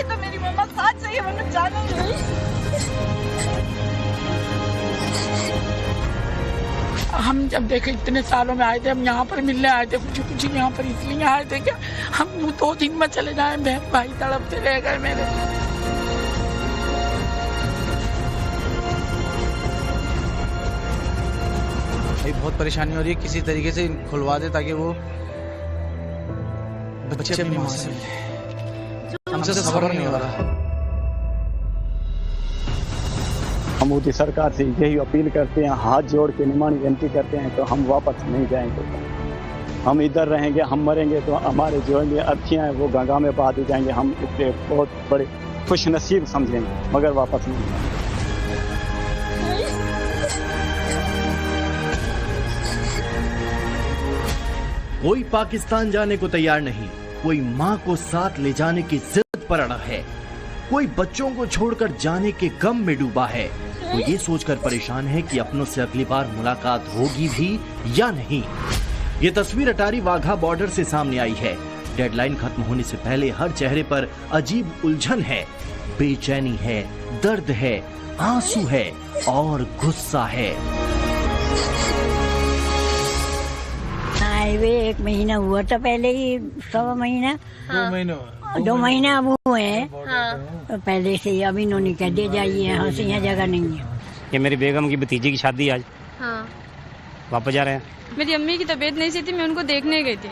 चाहिए तो मेरी मम्मा साथ चाहिए, वरना जाना नहीं। हम जब देखे इतने सालों में आए थे, हम यहाँ पर मिलने आए थे, कुछ यहाँ पर इसलिए आए थे कि हम 2 दिन में चले जाए, बहन भाई तड़पते रह गए मेरे। भाई बहुत परेशानी हो रही है, किसी तरीके से खुलवा दे ताकि वो बच्चे अपनी माँ से मिले। हमसे सब्र नहीं हो रहा। हम मोदी सरकार से यही अपील करते हैं, हाथ जोड़ के निमानी विनती करते हैं तो हम वापस नहीं जाएंगे। हम इधर रहेंगे, हम मरेंगे तो हमारे जो अर्थियाँ हैं वो गंगा में बहा दी जाएंगे। हम इतने बहुत बड़े खुश नसीब समझेंगे, मगर वापस नहीं जाएंगे। कोई पाकिस्तान जाने को तैयार नहीं, कोई मां को साथ ले जाने की जिद पर अड़ा है, कोई बच्चों को छोड़कर जाने के गम में डूबा है, कोई ये सोचकर परेशान है कि अपनों से अगली बार मुलाकात होगी भी या नहीं। ये तस्वीर अटारी वाघा बॉर्डर से सामने आई है। डेडलाइन खत्म होने से पहले हर चेहरे पर अजीब उलझन है, बेचैनी है, दर्द है, आंसू है और गुस्सा है। हाईवे 1 महीना हुआ था, पहले ही 1.25 महीना। हाँ। 2 महीना अब हुए हैं। हाँ। तो पहले से ही अभी इन्होंने कह दिया जाइए, यहाँ से यहाँ जगह नहीं है। ये मेरी बेगम की भतीजी की शादी आज। हाँ। वापस जा रहे हैं। मेरी अम्मी की तबीयत नहीं सही थी, मैं उनको देखने गई थी।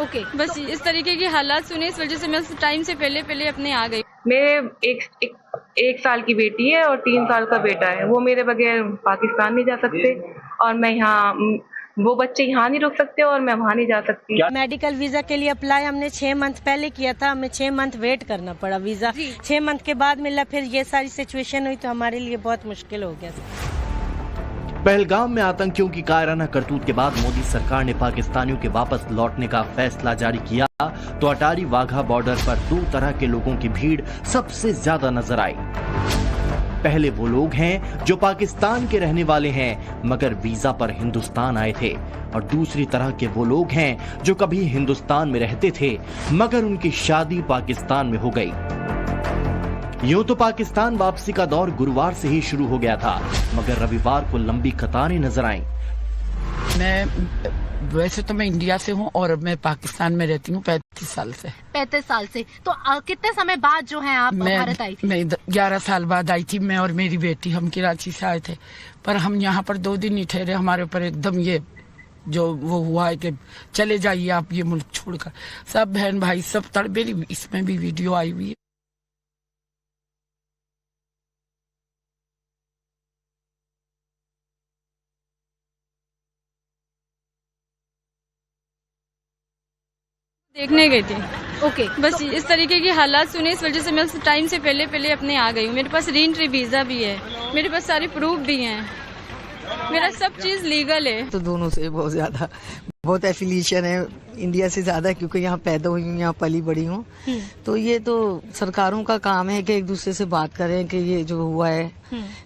ओके। बस इस तरीके की हालात सुने, इस वजह से मैं टाइम से पहले अपने आ गई। मेरे एक साल की बेटी है और 3 साल का बेटा है। वो मेरे बगैर पाकिस्तान नहीं जा सकते और मैं यहाँ, वो बच्चे यहाँ नहीं रुक सकते और मैं वहाँ नहीं जा सकती। मेडिकल वीजा के लिए अप्लाई हमने 6 मंथ पहले किया था, हमें 6 मंथ वेट करना पड़ा वीजा। 6 मंथ के बाद मिला, फिर ये सारी सिचुएशन हुई तो हमारे लिए बहुत मुश्किल हो गया। पहलगाम में आतंकियों की कायराना करतूत के बाद मोदी सरकार ने पाकिस्तानियों के वापस लौटने का फैसला जारी किया तो अटारी वाघा बॉर्डर पर 2 तरह के लोगों की भीड़ सबसे ज्यादा नजर आई। पहले वो लोग हैं जो पाकिस्तान के रहने वाले हैं मगर वीजा पर हिंदुस्तान आए थे, और दूसरी तरह के वो लोग हैं जो कभी हिंदुस्तान में रहते थे मगर उनकी शादी पाकिस्तान में हो गई। यूं तो पाकिस्तान वापसी का दौर गुरुवार से ही शुरू हो गया था, मगर रविवार को लंबी कतारें नजर आईं। वैसे तो मैं इंडिया से हूँ और मैं पाकिस्तान में रहती हूँ 35 साल से। 35 साल से। तो कितने समय बाद जो है आप भारत आई थी? मैं 11 साल बाद आई थी। मैं और मेरी बेटी, हम कराची से आए थे, पर हम यहाँ पर 2 दिन ही ठहरे। हमारे ऊपर एकदम ये जो वो हुआ है कि चले जाइए आप ये मुल्क छोड़कर। सब बहन भाई सब तड़पे, इसमें भी वीडियो आई हुई है। देखने गई थी। ओके। बस इस तरीके की हालात सुने, इस वजह से मैं टाइम से पहले अपने आ गई हूँ। मेरे पास री एंट्री वीजा भी है, मेरे पास सारे प्रूफ भी हैं, मेरा सब चीज लीगल है। तो दोनों से बहुत एफिलिएशन है इंडिया से ज्यादा, क्योंकि यहाँ पैदा हुई हूँ, यहाँ पली बड़ी हूँ। तो ये तो सरकारों का काम है कि एक दूसरे से बात करें कि ये जो हुआ है,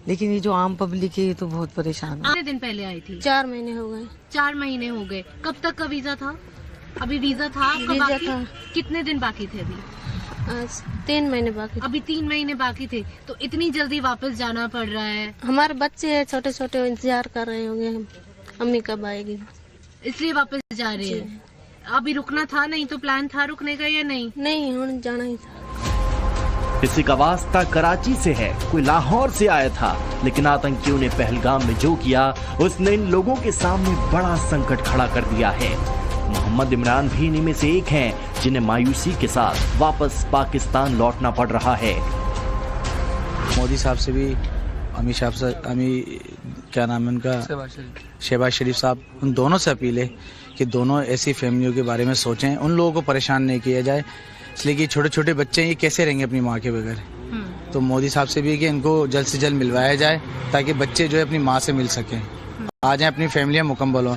लेकिन ये जो आम पब्लिक है ये तो बहुत परेशान है। कितने दिन पहले आई थी? 4 महीने हो गए। 4 महीने हो गए। कब तक का वीजा था? अभी वीजा था आपका बाकी? कितने दिन बाकी थे अभी? 3 महीने बाकी। अभी 3 महीने बाकी थे, तो इतनी जल्दी वापस जाना पड़ रहा है? हमारे बच्चे हैं छोटे छोटे, इंतजार कर रहे होंगे अम्मी कब आएगी, इसलिए वापस जा रहे हैं। अभी रुकना था, नहीं तो प्लान था रुकने का या नहीं? नहीं, हम जाना ही था। किसी का वास्ता कराची से है, कोई लाहौर से आया था, लेकिन आतंकियों ने पहलगाम में जो किया उसने इन लोगों के सामने बड़ा संकट खड़ा कर दिया है। मोहम्मद इमरान भी इन्हीं में से एक हैं जिन्हें मायूसी के साथ वापस पाकिस्तान लौटना पड़ रहा है। मोदी साहब से भी, क्या नाम है उनका, शहबाज शरीफ साहब, उन दोनों से अपील है कि दोनों ऐसी फैमिलियों के बारे में सोचें, उन लोगों को परेशान नहीं किया जाए, इसलिए कि छोटे छोटे बच्चे ये कैसे रहेंगे अपनी माँ के बगैर। तो मोदी साहब से भी है कि इनको जल्द से जल्द मिलवाया जाए ताकि बच्चे जो है अपनी माँ से मिल सकें, आ जाएं, अपनी फैमिलियाँ मुकम्मल हो।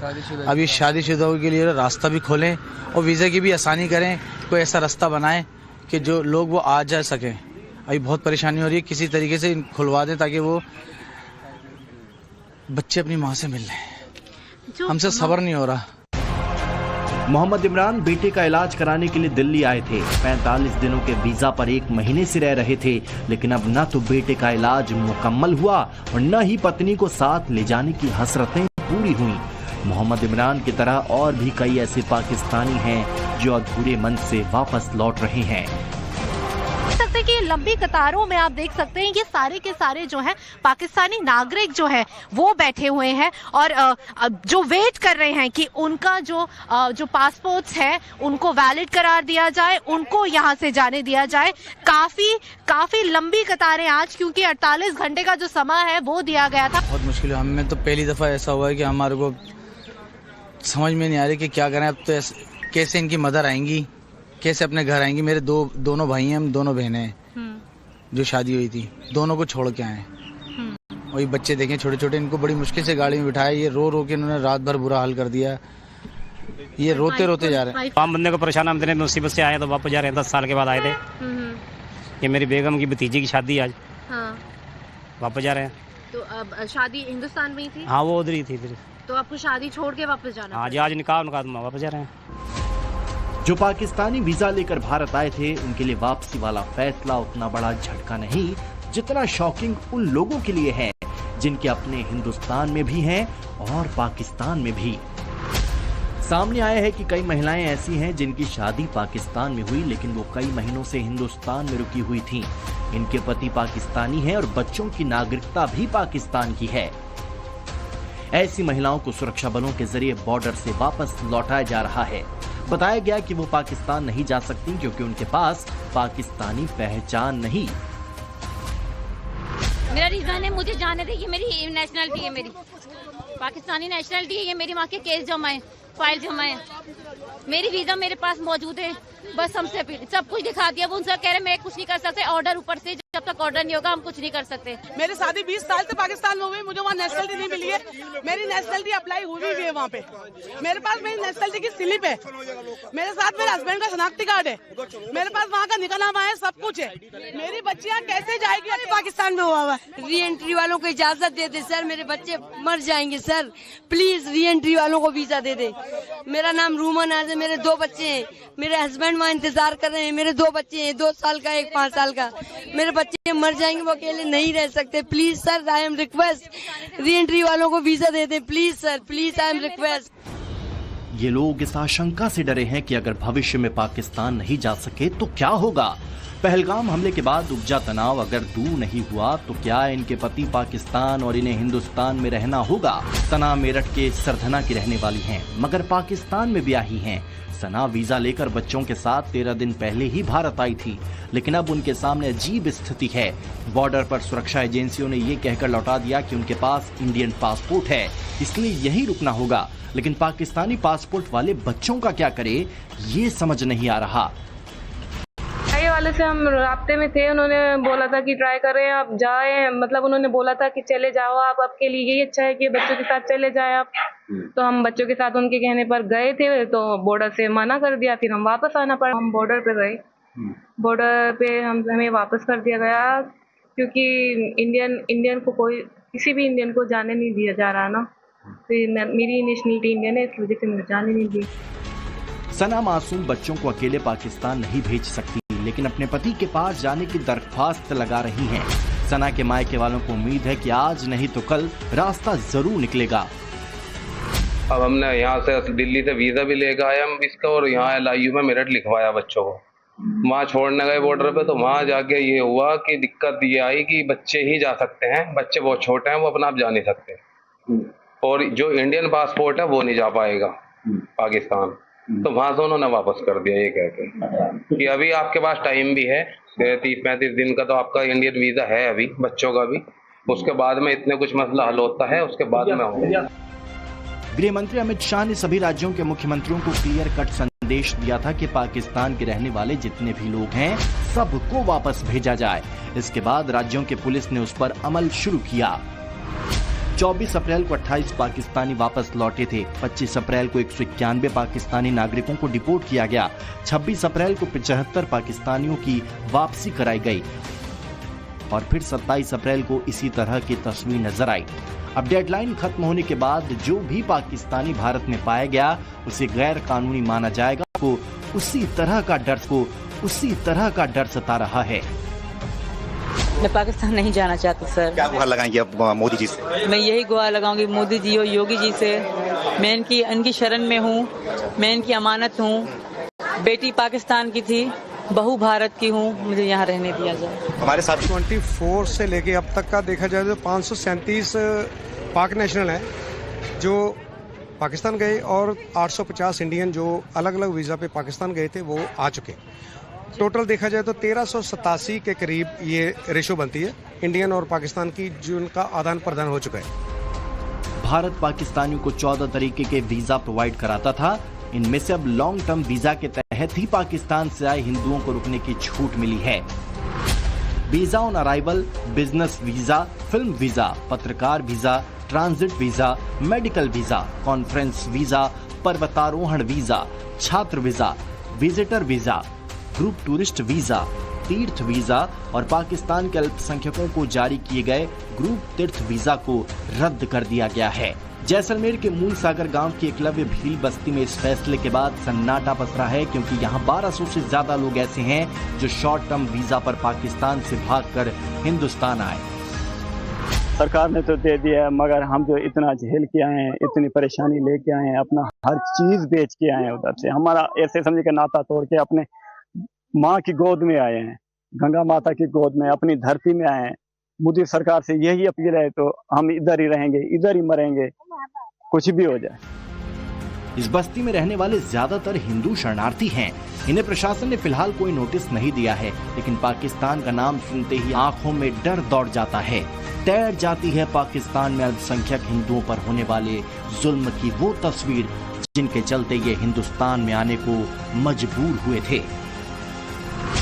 अभी शादीशुदा के लिए रास्ता भी खोलें और वीज़ा की भी आसानी करें, कोई ऐसा रास्ता बनाएं कि जो लोग वो आ जा सकें। अभी बहुत परेशानी हो रही है, किसी तरीके से खुलवा दें ताकि वो बच्चे अपनी माँ से मिल लें। हमसे सब्र नहीं हो रहा। मोहम्मद इमरान बेटे का इलाज कराने के लिए दिल्ली आए थे। 45 दिनों के वीजा पर 1 महीने से रह रहे थे, लेकिन अब न तो बेटे का इलाज मुकम्मल हुआ और न ही पत्नी को साथ ले जाने की हसरतें पूरी हुई। मोहम्मद इमरान की तरह और भी कई ऐसे पाकिस्तानी हैं जो अधूरे मन से वापस लौट रहे हैं। सकते कि लंबी कतारों में आप देख सकते हैं ये सारे के सारे जो हैं पाकिस्तानी नागरिक जो है वो बैठे हुए हैं और जो वेट कर रहे हैं कि उनका जो पासपोर्ट्स है उनको वैलिड करार दिया जाए, उनको यहाँ से जाने दिया जाए। काफी लंबी कतारें आज, क्योंकि 48 घंटे का जो समय है वो दिया गया था। बहुत मुश्किल है। हमें तो पहली दफा ऐसा हुआ है कि हमारे को समझ में नहीं आ रही कि क्या करें। अब तो कैसे इनकी मदर आएंगी, कैसे अपने घर आएंगी। मेरे दोनों भाई हैं, हम दोनों बहनें हैं जो शादी हुई थी, दोनों को छोड़ के आए। वही बच्चे देखें छोटे छोटे, इनको बड़ी मुश्किल से गाड़ी में बिठाया। ये रो रो के इन्होंने रात भर बुरा हाल कर दिया। ये रोते रोते जा रहे हैं। आम बंदे को परेशान, हम इतने मुसीबत से आए तो वापस जा रहे हैं। 10 साल के बाद आए थे। ये मेरी बेगम की भतीजी की शादी आज। हाँ। वापस जा रहे हैं। तो अब शादी हिंदुस्तान में ही थी? हाँ, वो उधर ही थी। तो आपको शादी छोड़ के वापस जाना? आज निकाह उनका, वापस जा रहे हैं। जो पाकिस्तानी वीजा लेकर भारत आए थे उनके लिए वापसी वाला फैसला उतना बड़ा झटका नहीं जितना शॉकिंग उन लोगों के लिए है जिनके अपने हिंदुस्तान में भी हैं और पाकिस्तान में भी। सामने आया है कि कई महिलाएं ऐसी हैं जिनकी शादी पाकिस्तान में हुई, लेकिन वो कई महीनों से हिंदुस्तान में रुकी हुई थीं। इनके पति पाकिस्तानी हैं और बच्चों की नागरिकता भी पाकिस्तान की है। ऐसी महिलाओं को सुरक्षा बलों के जरिए बॉर्डर से वापस लौटाया जा रहा है। बताया गया कि वो पाकिस्तान नहीं जा सकती क्योंकि उनके पास पाकिस्तानी पहचान नहीं। मेरा रीजन है, मुझे जाने दे, ये मेरी नेशनलिटी है, मेरी पाकिस्तानी नेशनलिटी है। ये मेरी माँ के केस जमा है, फाइल जमा है, मेरी वीजा मेरे पास मौजूद है। बस हमसे सब कुछ दिखा दिया। वो उनसे कह रहे मैं कुछ नहीं कर सकते, ऑर्डर ऊपर से, जब तक ऑर्डर नहीं होगा हम कुछ नहीं कर सकते। मेरी शादी 20 साल से पाकिस्तान में हुई, मुझे वहाँ नेशनलिटी नहीं मिली है। मेरी नेशनलिटी अप्लाई हुई भी है वहाँ पे। मेरे पास मेरी नेशनलिटी की स्लिप है, मेरे साथ मेरे हस्बैंड का शनाख्ती कार्ड है, मेरे पास वहाँ का निकाहनामा है, सब कुछ है। मेरी बच्चियाँ कैसे जाएगी? पाकिस्तान में हुआ है। री एंट्री वालों को इजाजत दे दे सर, मेरे बच्चे मर जाएंगे सर। प्लीज री एंट्री वालों को वीजा दे दे। मेरा नाम रूमा नाज है, मेरे 2 बच्चे हैं, मेरे हस्बैंड वहाँ इंतजार कर रहे हैं। मेरे 2 बच्चे हैं, 2 साल का, 1 5 साल का। मेरे बच्चे मर जाएंगे, वो अकेले नहीं रह सकते। Please sir, I am request, re entry वालों को visa they they please sir, please, I am request. ये लोग इस आशंका से डरे हैं कि अगर भविष्य में पाकिस्तान नहीं जा सके तो क्या होगा। पहलगाम हमले के बाद उपजा तनाव अगर दूर नहीं हुआ तो क्या इनके पति पाकिस्तान और इन्हें हिंदुस्तान में रहना होगा। सना मेरठ के सरधना की रहने वाली हैं, मगर पाकिस्तान में ब्याही हैं। सना वीजा लेकर बच्चों के साथ 13 दिन पहले ही भारत आई थी, लेकिन अब उनके सामने अजीब स्थिति है। बॉर्डर पर सुरक्षा एजेंसियों ने ये कहकर लौटा दिया कि उनके पास इंडियन पासपोर्ट है, इसलिए यही रुकना होगा। लेकिन पाकिस्तानी पासपोर्ट वाले बच्चों का क्या करे, ये समझ नहीं आ रहा। वाले से हम राब्ते में थे, उन्होंने बोला था कि ट्राई करें, आप जाएं, मतलब उन्होंने बोला था कि चले जाओ आप, आपके लिए यही अच्छा है कि बच्चों के साथ चले जाएं आप। तो हम बच्चों के साथ उनके कहने पर गए थे, तो बॉर्डर से मना कर दिया, फिर हम वापस आना पड़ा। हम बॉर्डर पे गए, बॉर्डर पे हमें वापस कर दिया गया क्योंकि इंडियन को किसी भी इंडियन को जाने नहीं दिया जा रहा ना। फिर मेरी नेशनलिटी इंडियन है, इस वजह से मुझे जाने नहीं दी। सना मासूम बच्चों को अकेले पाकिस्तान नहीं भेज सकती, लेकिन अपने पति के पास जाने की दरख्वास्त लगा रही हैं। सना के मायके वालों को उम्मीद है कि आज नहीं तो कल रास्ता जरूर निकलेगा। अब हमने यहाँ से दिल्ली से वीजा भी लेकर आए हम इसका, और यहाँ LIU में मेरठ लिखवाया बच्चों को। वहाँ छोड़ने गए बॉर्डर पे, तो वहाँ जाके ये हुआ कि दिक्कत ये आई कि बच्चे ही जा सकते हैं, बच्चे बहुत छोटे हैं, वो अपना आप जा नहीं सकते, और जो इंडियन पासपोर्ट है वो नहीं जा पाएगा पाकिस्तान। तो वहां से उन्होंने वापस कर दिया ये कह के कि अभी आपके पास टाइम भी है, 30-35 दिन का तो आपका इंडियन वीजा है अभी बच्चों का भी, उसके बाद में इतने कुछ मसला हल होता है, उसके बाद में होगा। गृह मंत्री अमित शाह ने सभी राज्यों के मुख्यमंत्रियों को क्लियर कट संदेश दिया था कि पाकिस्तान के रहने वाले जितने भी लोग हैं सबको वापस भेजा जाए। इसके बाद राज्यों के पुलिस ने उस पर अमल शुरू किया। 24 अप्रैल को 28 पाकिस्तानी वापस लौटे थे। 25 अप्रैल को 191 पाकिस्तानी नागरिकों को डिपोर्ट किया गया। 26 अप्रैल को 75 पाकिस्तानियों की वापसी कराई गई और फिर 27 अप्रैल को इसी तरह की तस्वीर नजर आई। अब डेडलाइन खत्म होने के बाद जो भी पाकिस्तानी भारत में पाया गया उसे गैर कानूनी माना जाएगा। को उसी तरह का डर सता रहा है। मैं पाकिस्तान नहीं जाना चाहता सर। क्या गुहार लगाएंगे अब मोदी जी से? मैं यही गुहार लगाऊंगी मोदी जी और योगी जी से। मैं इनकी शरण में हूँ, मैं इनकी अमानत हूँ। बेटी पाकिस्तान की थी, बहू भारत की हूँ, मुझे यहाँ रहने दिया जाए। हमारे साथ 24 से लेके अब तक का देखा जाए तो 537 पाक नेशनल है जो पाकिस्तान गए और 850 इंडियन जो अलग अलग वीज़ा पे पाकिस्तान गए थे वो आ चुके। टोटल देखा जाए तो 1387 के करीब ये रेशो बनती है इंडियन और पाकिस्तान की, जिनका आदान प्रदान हो चुका है। भारत पाकिस्तानियों को 14 तरीके के वीजा प्रोवाइड कराता था। इनमें से अब लॉन्ग टर्म वीजा के तहत ही पाकिस्तान से आए हिंदुओं को रुकने की छूट मिली है। Visa on arrival, business visa, film visa, पत्रकार visa, transit visa, medical visa, conference visa, पर्वतारोहण वीजा, छात्र visa, visitor visa, group tourist visa, तीर्थ वीजा और पाकिस्तान के अल्पसंख्यकों को जारी किए गए ग्रुप तीर्थ वीजा को रद्द कर दिया गया है। जैसलमेर के मूल सागर गांव की एकलव्य भील बस्ती में इस फैसले के बाद सन्नाटा पसरा है, क्योंकि यहां 1200 से ज्यादा लोग ऐसे हैं जो शॉर्ट टर्म वीजा पर पाकिस्तान से भागकर हिंदुस्तान आए। सरकार ने तो दे दिया है, मगर हम जो इतना झेल के आए हैं, इतनी परेशानी लेके आए हैं, अपना हर चीज बेच के आए हैं उधर से। हमारा ऐसे समझे कि नाता तोड़ के अपने माँ की गोद में आए हैं, गंगा माता की गोद में, अपनी धरती में आए हैं। मोदी सरकार से यही अपील है, तो हम इधर ही रहेंगे, इधर ही मरेंगे, कुछ भी हो जाए। इस बस्ती में रहने वाले ज्यादातर हिंदू शरणार्थी हैं। इन्हें प्रशासन ने फिलहाल कोई नोटिस नहीं दिया है, लेकिन पाकिस्तान का नाम सुनते ही आंखों में डर दौड़ जाता है। तैर जाती है पाकिस्तान में अल्पसंख्यक हिंदुओं पर होने वाले जुल्म की वो तस्वीर जिनके चलते ये हिंदुस्तान में आने को मजबूर हुए थे।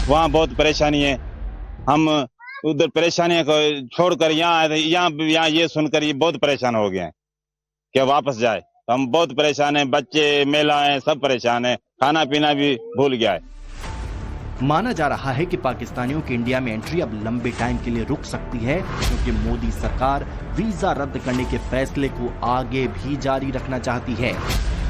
वहाँ बहुत परेशानी है, हम उधर परेशानियों को छोड़कर यहाँ आए थे। यहाँ ये सुनकर ये बहुत परेशान हो गए हैं कि वापस जाए। हम बहुत परेशान हैं, बच्चे, महिलाएं सब परेशान हैं, खाना पीना भी भूल गया है। माना जा रहा है कि पाकिस्तानियों की इंडिया में एंट्री अब लंबे टाइम के लिए रुक सकती है, क्योंकि मोदी सरकार वीजा रद्द करने के फैसले को आगे भी जारी रखना चाहती है।